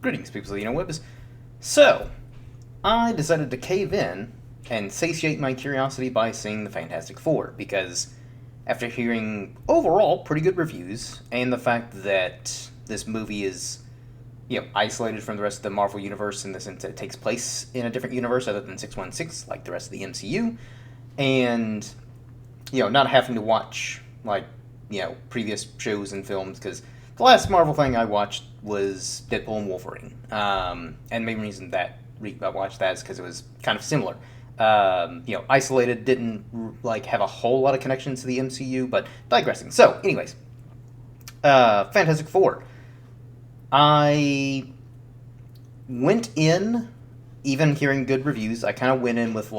Greetings, people of the interwebs. So, I decided to cave in and satiate my curiosity by seeing the Fantastic Four, because after hearing overall pretty good reviews, and the fact that this movie is, isolated from the rest of the Marvel Universe in the sense that it takes place in a different universe other than 616, like the rest of the MCU, and, not having to watch, previous shows and films, because the last Marvel thing I watched was Deadpool and Wolverine. And the main reason that I watched that is because it was kind of similar. Isolated, didn't have a whole lot of connections to the MCU, but digressing. So, anyways, Fantastic Four. I went in, even hearing good reviews, I kind of went in with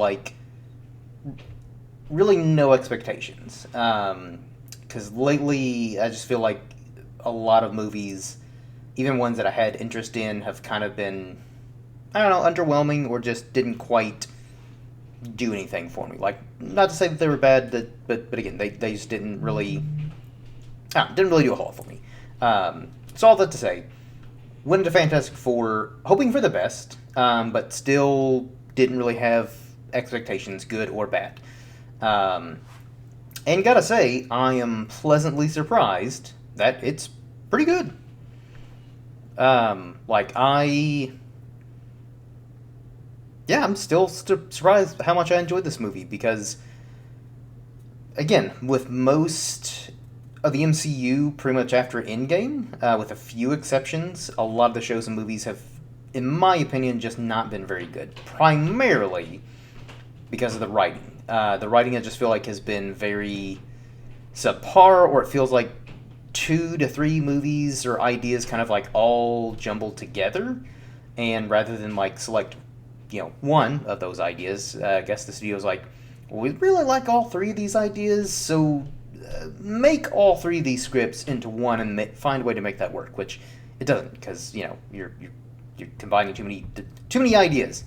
really no expectations. Because lately, I just feel like a lot of movies, even ones that I had interest in, have kind of been, I don't know, underwhelming or just didn't quite do anything for me. Not to say that they were bad, but again, they just didn't really do a whole lot for me. So all that to say, went into Fantastic Four hoping for the best, but still didn't really have expectations, good or bad. And gotta say, I am pleasantly surprised that it's pretty good. I'm still surprised how much I enjoyed this movie, because, again, with most of the MCU pretty much after Endgame, with a few exceptions, a lot of the shows and movies have, in my opinion, just not been very good. Primarily because of the writing. The writing, I just feel like, has been very subpar, or it feels like 2 to 3 movies or ideas kind of all jumbled together, and rather than select one of those ideas, I guess the studio's well, we really like all 3 of these ideas, so make all 3 of these scripts into one and find a way to make that work, which it doesn't, because you're combining too many ideas.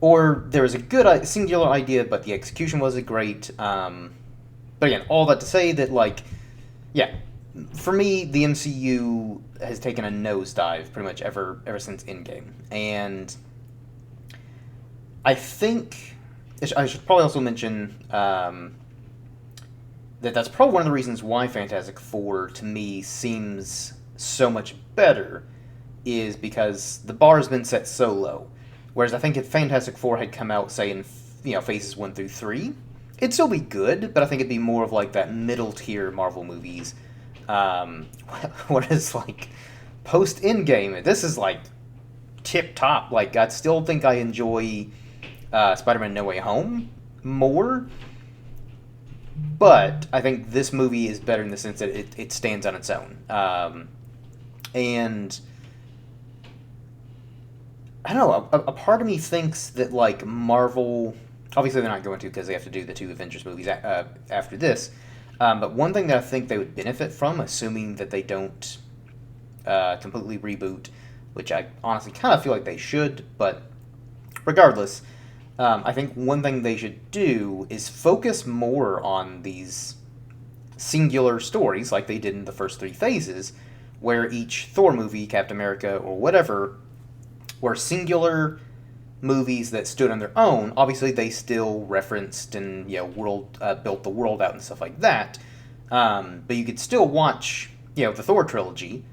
Or there was a good singular idea, but the execution wasn't great. But again, all that to say that, for me, the MCU has taken a nosedive pretty much ever since Endgame. And I think I should probably also mention that that's probably one of the reasons why Fantastic Four, to me, seems so much better, is because the bar has been set so low. Whereas I think if Fantastic Four had come out, say, in phases 1 through 3, it'd still be good, but I think it'd be more of that middle tier Marvel movies. Whereas post Endgame, this is tip top. I still think I enjoy Spider-Man No Way Home more, but I think this movie is better in the sense that it stands on its own. And I don't know, a part of me thinks that Marvel, obviously they're not going to, because they have to do the 2 Avengers movies after this. But one thing that I think they would benefit from, assuming that they don't completely reboot, which I honestly kind of feel like they should, but regardless, I think one thing they should do is focus more on these singular stories like they did in the first 3 phases, where each Thor movie, Captain America, or whatever, were singular movies that stood on their own. Obviously, they still referenced and built the world out and stuff like that. But you could still watch the Thor trilogy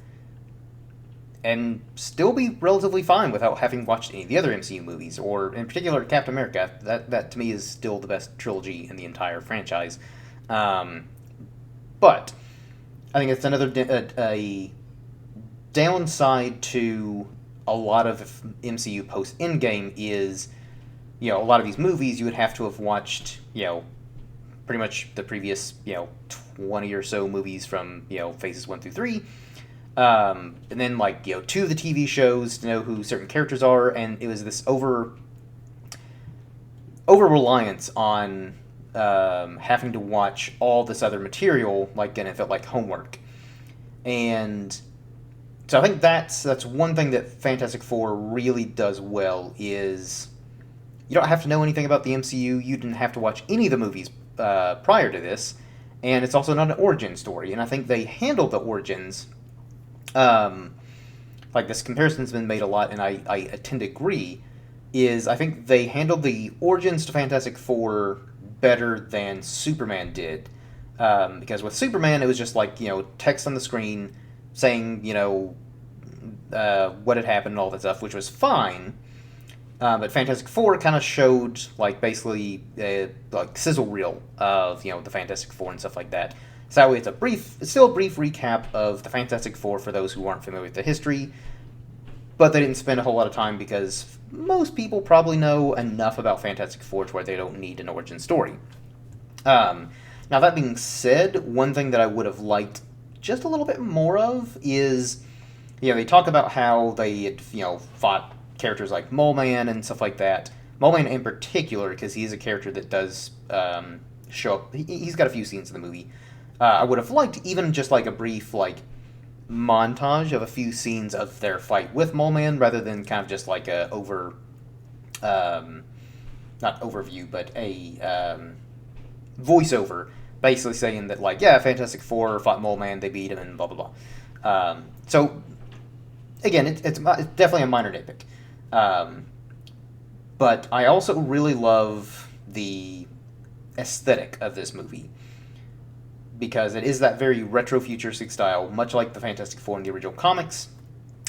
and still be relatively fine without having watched any of the other MCU movies, or in particular Captain America. That to me is still the best trilogy in the entire franchise. But I think it's another a downside to a lot of MCU post Endgame is, a lot of these movies you would have to have watched, pretty much the previous, 20 or so movies from, phases 1 through 3. And then 2 of the TV shows to know who certain characters are, and it was this over reliance on having to watch all this other material, and it felt like homework. And so I think that's one thing that Fantastic Four really does well, is you don't have to know anything about the MCU. You didn't have to watch any of the movies prior to this, and it's also not an origin story. And I think they handled the origins like this comparison's been made a lot, and I tend to agree, is I think they handled the origins to Fantastic Four better than Superman did. Because with Superman, it was just like, text on the screen saying, what had happened and all that stuff, which was fine. But Fantastic Four kind of showed, like, basically, like, sizzle reel of, the Fantastic Four and stuff like that. So that way it's still a brief recap of the Fantastic Four for those who aren't familiar with the history, but they didn't spend a whole lot of time because most people probably know enough about Fantastic Four to where they don't need an origin story. Now, that being said, one thing that I would have liked just a little bit more of is, they talk about how they had, fought characters like Mole Man and stuff like that. Mole Man in particular, because he's a character that does show up. He's got a few scenes in the movie. I would have liked even just like a brief montage of a few scenes of their fight with Mole Man, rather than kind of just like a not overview, but a voiceover, basically saying that Fantastic Four fought Mole Man, they beat him, and blah blah blah. So again, it's definitely a minor nitpick. But I also really love the aesthetic of this movie, because it is that very retro-futuristic style, much like the Fantastic Four in the original comics.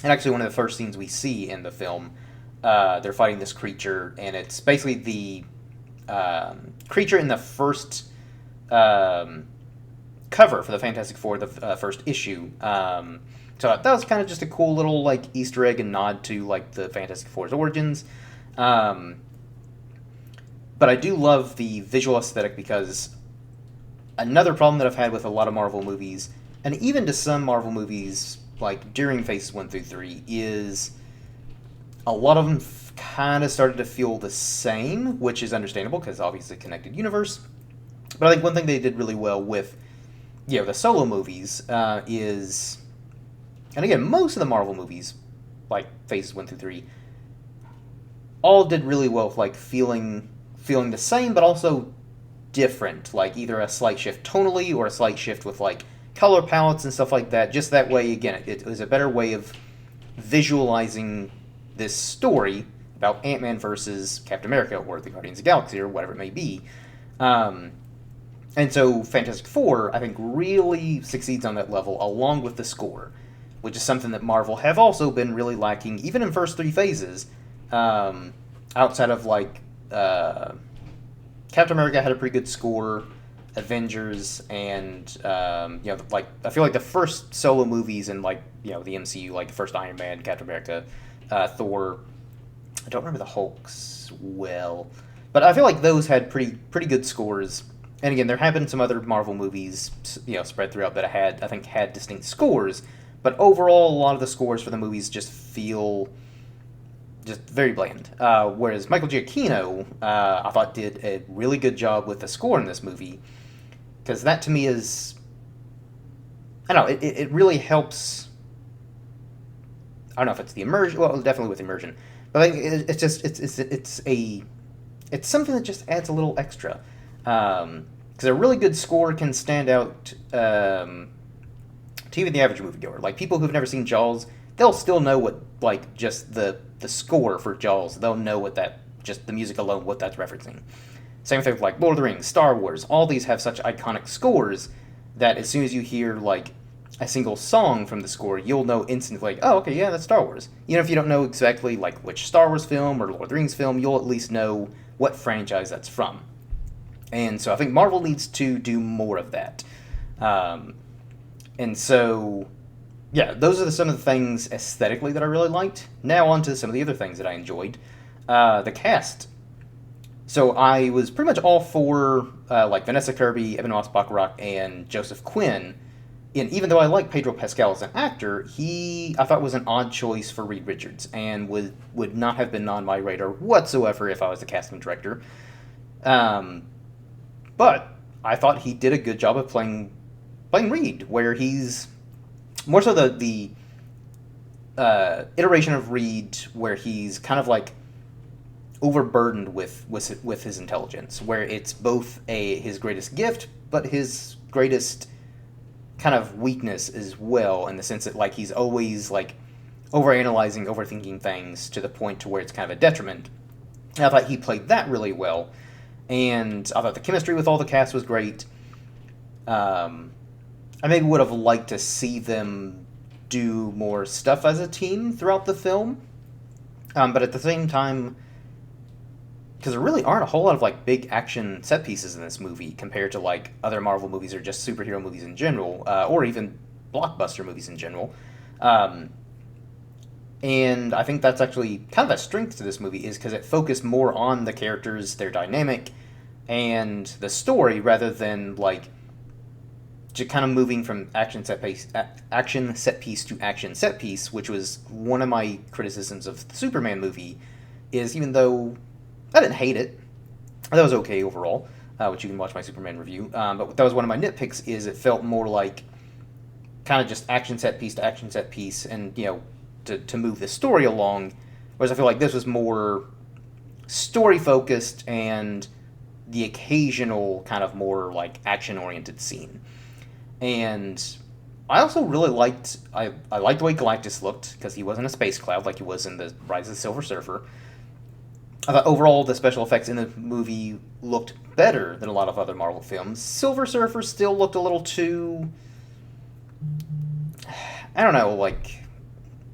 And actually, one of the first scenes we see in the film, they're fighting this creature, and it's basically the creature in the first cover for the Fantastic Four, the first issue. So that was kind of just a cool little Easter egg and nod to the Fantastic Four's origins. But I do love the visual aesthetic, because another problem that I've had with a lot of Marvel movies, and even to some Marvel movies during Phases 1 through 3, is a lot of them kind of started to feel the same, which is understandable because obviously connected universe. But I think one thing they did really well with the solo movies is, and again, most of the Marvel movies, Phases 1 through 3, all did really well with feeling the same, but also different, either a slight shift tonally or a slight shift with color palettes and stuff like that. Just that way, again, it was a better way of visualizing this story about Ant-Man versus Captain America or the Guardians of the Galaxy or whatever it may be. And so Fantastic Four, I think, really succeeds on that level, along with the score, which is something that Marvel have also been really lacking, even in first three phases. Outside of Captain America had a pretty good score, Avengers, and I feel like the first solo movies in the MCU, the first Iron Man, Captain America, Thor. I don't remember the Hulks well, but I feel like those had pretty good scores. And again, there have been some other Marvel movies, spread throughout that I think had distinct scores, but overall, a lot of the scores for the movies just feel just very bland. Whereas Michael Giacchino, I thought, did a really good job with the score in this movie, because that to me is, I don't know, it really helps. I don't know if it's the immersion. Well, definitely with immersion, but I think it's something that just adds a little extra. Because a really good score can stand out to even the average moviegoer. People who've never seen Jaws, they'll still know what just the score for Jaws. They'll know what just the music alone, what that's referencing. Same thing with Lord of the Rings, Star Wars. All these have such iconic scores that as soon as you hear a single song from the score, you'll know instantly, oh, okay, yeah, that's Star Wars. Even if you don't know exactly which Star Wars film or Lord of the Rings film, you'll at least know what franchise that's from. And so I think Marvel needs to do more of that. And so, yeah, those are some of the things aesthetically that I really liked. Now on to some of the other things that I enjoyed. The cast. So I was pretty much all for Vanessa Kirby, Eben Moss-Bachrach, and Joseph Quinn. And even though I like Pedro Pascal as an actor, I thought was an odd choice for Reed Richards, and would not have been on my radar whatsoever if I was the casting director. But I thought he did a good job of playing Reed, where he's more so the iteration of Reed where he's kind of overburdened with his intelligence, where it's both his greatest gift, but his greatest kind of weakness as well, in the sense that he's always overanalyzing, overthinking things to the point to where it's kind of a detriment. And I thought he played that really well, and I thought the chemistry with all the cast was great. I maybe would have liked to see them do more stuff as a team throughout the film, but at the same time, because there really aren't a whole lot of like big action set pieces in this movie compared to like other Marvel movies or just superhero movies in general, or even blockbuster movies in general. Um, and I think that's actually kind of a strength to this movie is because it focused more on the characters, their dynamic, and the story rather than like just kind of moving from action set piece to action set piece, which was one of my criticisms of the Superman movie. Is even though I didn't hate it, that was okay overall, which you can watch my Superman review. But that was one of my nitpicks. Is it felt more like kind of just action set piece to action set piece, and to move the story along. Whereas I feel like this was more story focused and the occasional kind of more like action oriented scene. And I also really liked I liked the way Galactus looked because he wasn't a space cloud like he was in the Rise of the Silver Surfer. I thought overall the special effects in the movie looked better than a lot of other Marvel films. Silver Surfer still looked a little too, I don't know, like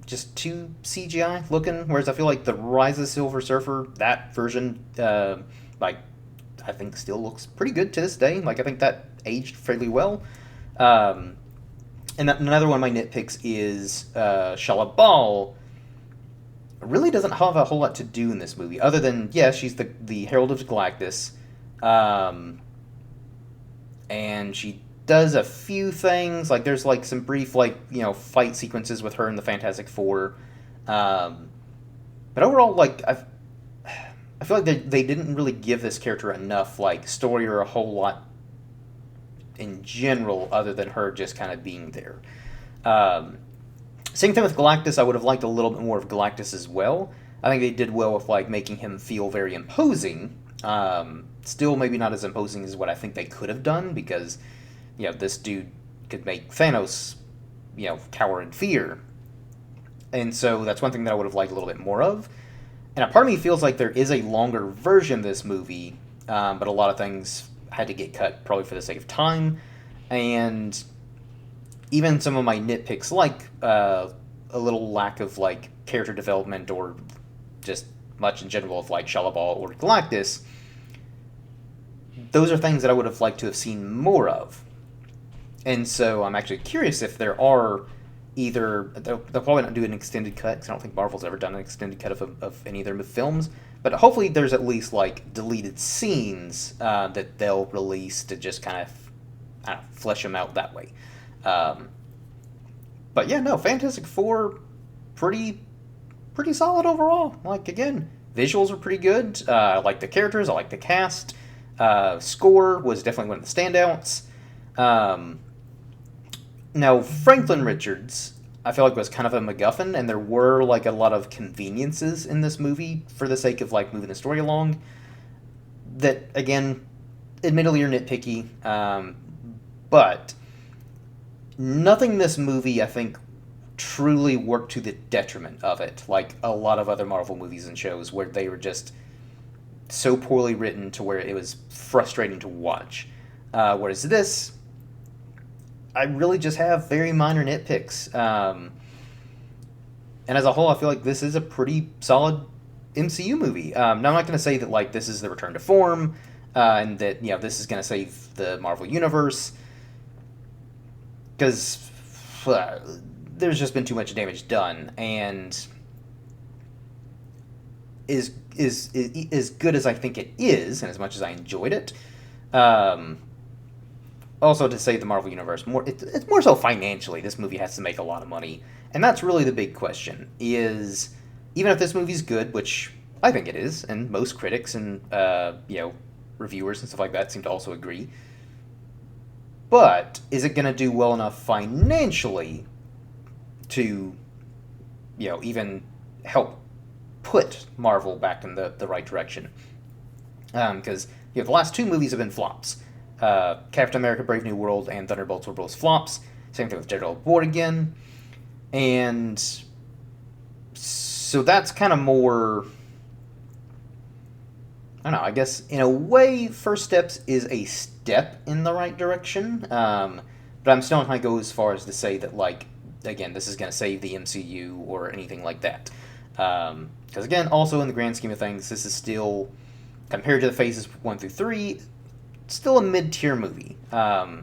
just too CGI looking. Whereas I feel like the Rise of the Silver Surfer, that version, like I think still looks pretty good to this day. Like I think that aged fairly well. Um, and another one of my nitpicks is Shala Bal really doesn't have a whole lot to do in this movie, other than, yeah, she's the Herald of Galactus, and she does a few things, like there's like some brief like, fight sequences with her and the Fantastic Four, but overall, like, I feel like they didn't really give this character enough, like, story or a whole lot in general, other than her just kind of being there. Same thing with Galactus. I would have liked a little bit more of Galactus as well. I think they did well with like making him feel very imposing. Still, maybe not as imposing as what I think they could have done because, this dude could make Thanos, cower in fear. And so that's one thing that I would have liked a little bit more of. And a part of me feels like there is a longer version of this movie, but a lot of things had to get cut probably for the sake of time. And even some of my nitpicks, like a little lack of like character development or just much in general of like Shala Bal or Galactus, those are things that I would have liked to have seen more of. And so I'm actually curious if there are either they'll probably not do an extended cut because I don't think Marvel's ever done an extended cut of any of their films. But hopefully there's at least like deleted scenes that they'll release to just kind of flesh them out that way. But yeah, no, Fantastic Four, pretty solid overall. Like, again, visuals are pretty good. I like the characters. I like the cast. Score was definitely one of the standouts. Now, Franklin Richards, I feel like was kind of a MacGuffin, and there were like a lot of conveniences in this movie for the sake of like moving the story along. That, again, admittedly are nitpicky, but nothing in this movie, I think, truly worked to the detriment of it, like a lot of other Marvel movies and shows where they were just so poorly written to where it was frustrating to watch. Whereas this, I really just have very minor nitpicks. And as a whole, I feel like this is a pretty solid MCU movie. Now, I'm not going to say that like this is the return to form, and that this is going to save the Marvel universe, because there's just been too much damage done, and is good as I think it is, and as much as I enjoyed it. Also, to save the Marvel Universe, it's more so financially, this movie has to make a lot of money. And that's really the big question, is even if this movie's good, which I think it is, and most critics and reviewers and stuff like that seem to also agree, but is it going to do well enough financially to even help put Marvel back in the right direction? Because the last two movies have been flops. Captain America Brave New World and Thunderbolts were both flops. Same thing with Daredevil Born Again. And So that's kind of more. I don't know. I guess in a way, First Steps is a step in the right direction. But I'm still not going to go as far as to say that, like, again, this is going to save the MCU or anything like that. Because again, also in the grand scheme of things, this is still, compared to the phases 1 through 3, still a mid-tier movie. But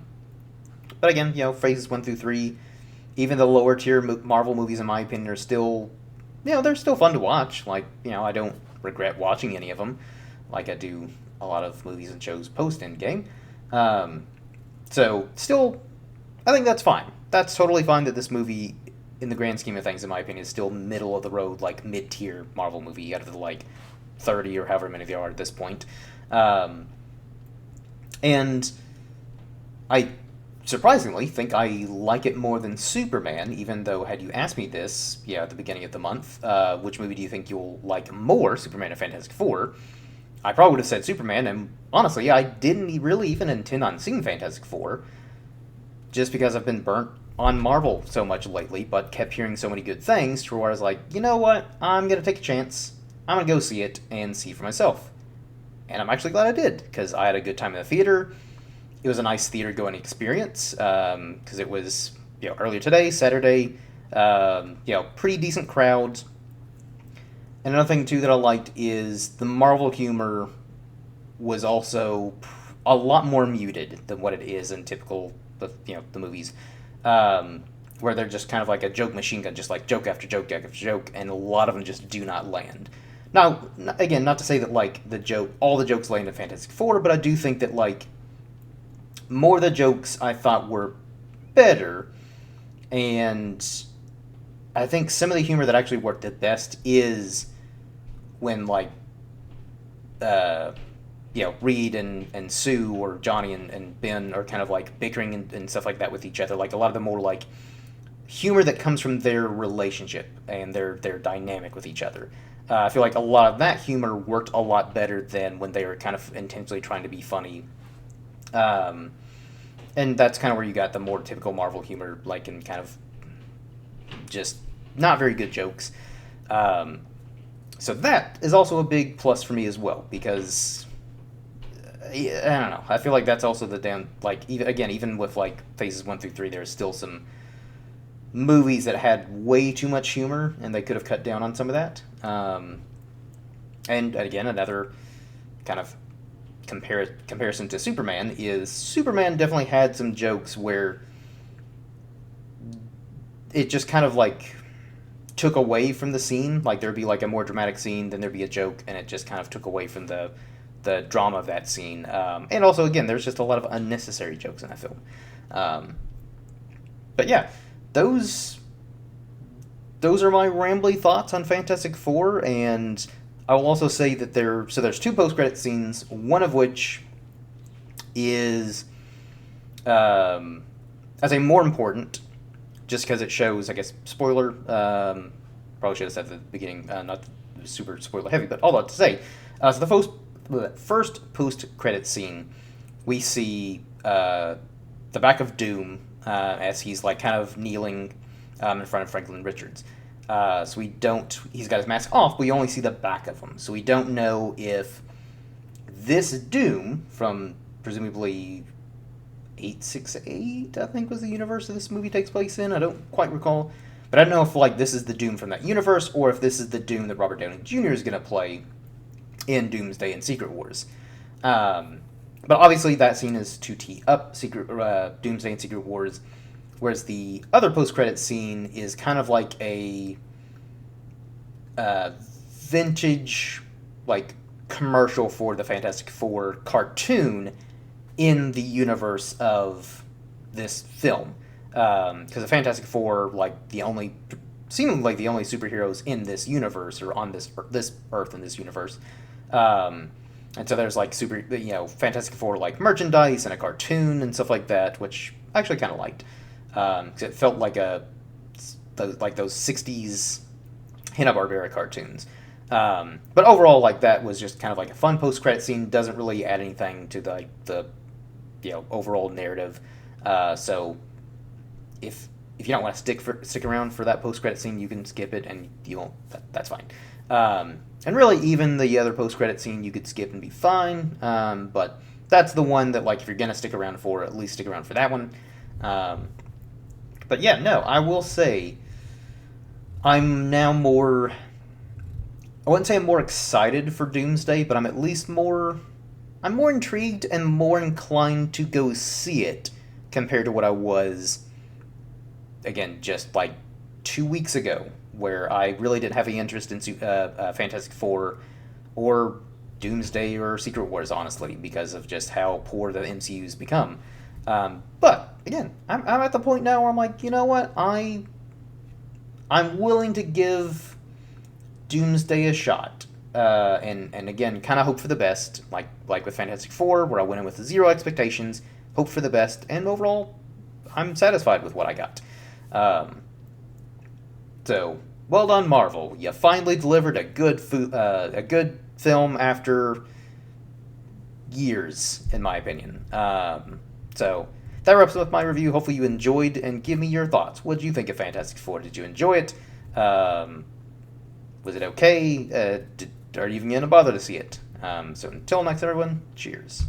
again, phases 1 through 3, even the lower tier Marvel movies, in my opinion, are still, they're still fun to watch. Like, I don't regret watching any of them, like I do a lot of movies and shows post Endgame. So still, I think that's fine. That's totally fine that this movie, in the grand scheme of things, in my opinion, is still middle of the road, like mid-tier Marvel movie out of the like 30 or however many there are at this point. And I surprisingly think I like it more than Superman, even though had you asked me this, at the beginning of the month, which movie do you think you'll like more, Superman or Fantastic Four, I probably would have said Superman, and honestly, I didn't really even intend on seeing Fantastic Four, just because I've been burnt on Marvel so much lately, but kept hearing so many good things, to where I was like, you know what, I'm going to take a chance, I'm going to go see it, and see for myself. And I'm actually glad I did, because I had a good time in the theater. It was a nice theater-going experience, because it was, earlier today, Saturday, pretty decent crowds. And another thing, too, that I liked is the Marvel humor was also a lot more muted than what it is in typical, the movies, where they're just kind of like a joke machine gun, just like joke after joke after joke, and a lot of them just do not land. Now, again, not to say that, like, all the jokes land in Fantastic Four, but I do think that, like, more of the jokes I thought were better, and I think some of the humor that actually worked the best is when, like, Reed and Sue, or Johnny and Ben are kind of, like, bickering and stuff like that with each other. Like, a lot of the more, like, humor that comes from their relationship and their dynamic with each other. I feel like a lot of that humor worked a lot better than when they were kind of intentionally trying to be funny. And that's kind of where you got the more typical Marvel humor, like, in kind of just not very good jokes. So that is also a big plus for me as well, because I don't know. I feel like that's also the damn, like, even with, like, phases 1 through 3, there's still some movies that had way too much humor, and they could have cut down on some of that. And again, another kind of comparison to Superman is Superman definitely had some jokes where it just kind of, like, took away from the scene. Like, there'd be, like, a more dramatic scene, then there'd be a joke, and it just kind of took away from the drama of that scene. And also, again, there's just a lot of unnecessary jokes in that film. But yeah, those are my rambly thoughts on Fantastic Four, and I will also say that there's two post-credit scenes, one of which is, I'd say, more important, just because it shows, I guess, spoiler, probably should have said at the beginning, not super spoiler heavy, but all that to say, so the first post-credit scene, we see the back of Doom, as he's, like, kind of kneeling in front of Franklin Richards. So he's got his mask off, but we only see the back of him. So we don't know if this Doom, from presumably 868, I think, was the universe that this movie takes place in. I don't quite recall. But I don't know if, like, this is the Doom from that universe, or if this is the Doom that Robert Downey Jr. is going to play in Doomsday and Secret Wars. But obviously that scene is to tee up Doomsday and Secret Wars, whereas the other post-credit scene is kind of like a vintage, like, commercial for the Fantastic Four cartoon in the universe of this film. Because the Fantastic Four, like, seemingly the only superheroes in this universe, or on this Earth in this universe. And so there's, like, Fantastic Four, like, merchandise and a cartoon and stuff like that, which I actually kind of liked. Because it felt like those 60s Hanna-Barbera cartoons. But overall, like, that was just kind of like a fun post-credit scene. Doesn't really add anything to the overall narrative. So if if you don't want to stick around for that post credit scene, you can skip it, and you won't. That's fine. And really, even the other post credit scene you could skip and be fine. But that's the one that, like, if you're gonna stick around for, at least stick around for that one. But yeah, no, I will say I'm now more. I wouldn't say I'm more excited for Doomsday, but I'm at least more. I'm more intrigued and more inclined to go see it compared to what I was, again, just like 2 weeks ago, where I really didn't have any interest in Fantastic Four or Doomsday or Secret Wars, honestly, because of just how poor the MCU's become. But again, I'm at the point now where I'm like, you know what, I'm willing to give Doomsday a shot. And again, kind of hope for the best, like with Fantastic Four, where I went in with zero expectations, hope for the best, and overall, I'm satisfied with what I got. So, well done, Marvel. You finally delivered a good film after years, in my opinion. So that wraps up my review. Hopefully you enjoyed, and give me your thoughts. What did you think of Fantastic Four? Did you enjoy it? Was it okay? Are you even going to bother to see it? So until next, everyone, cheers.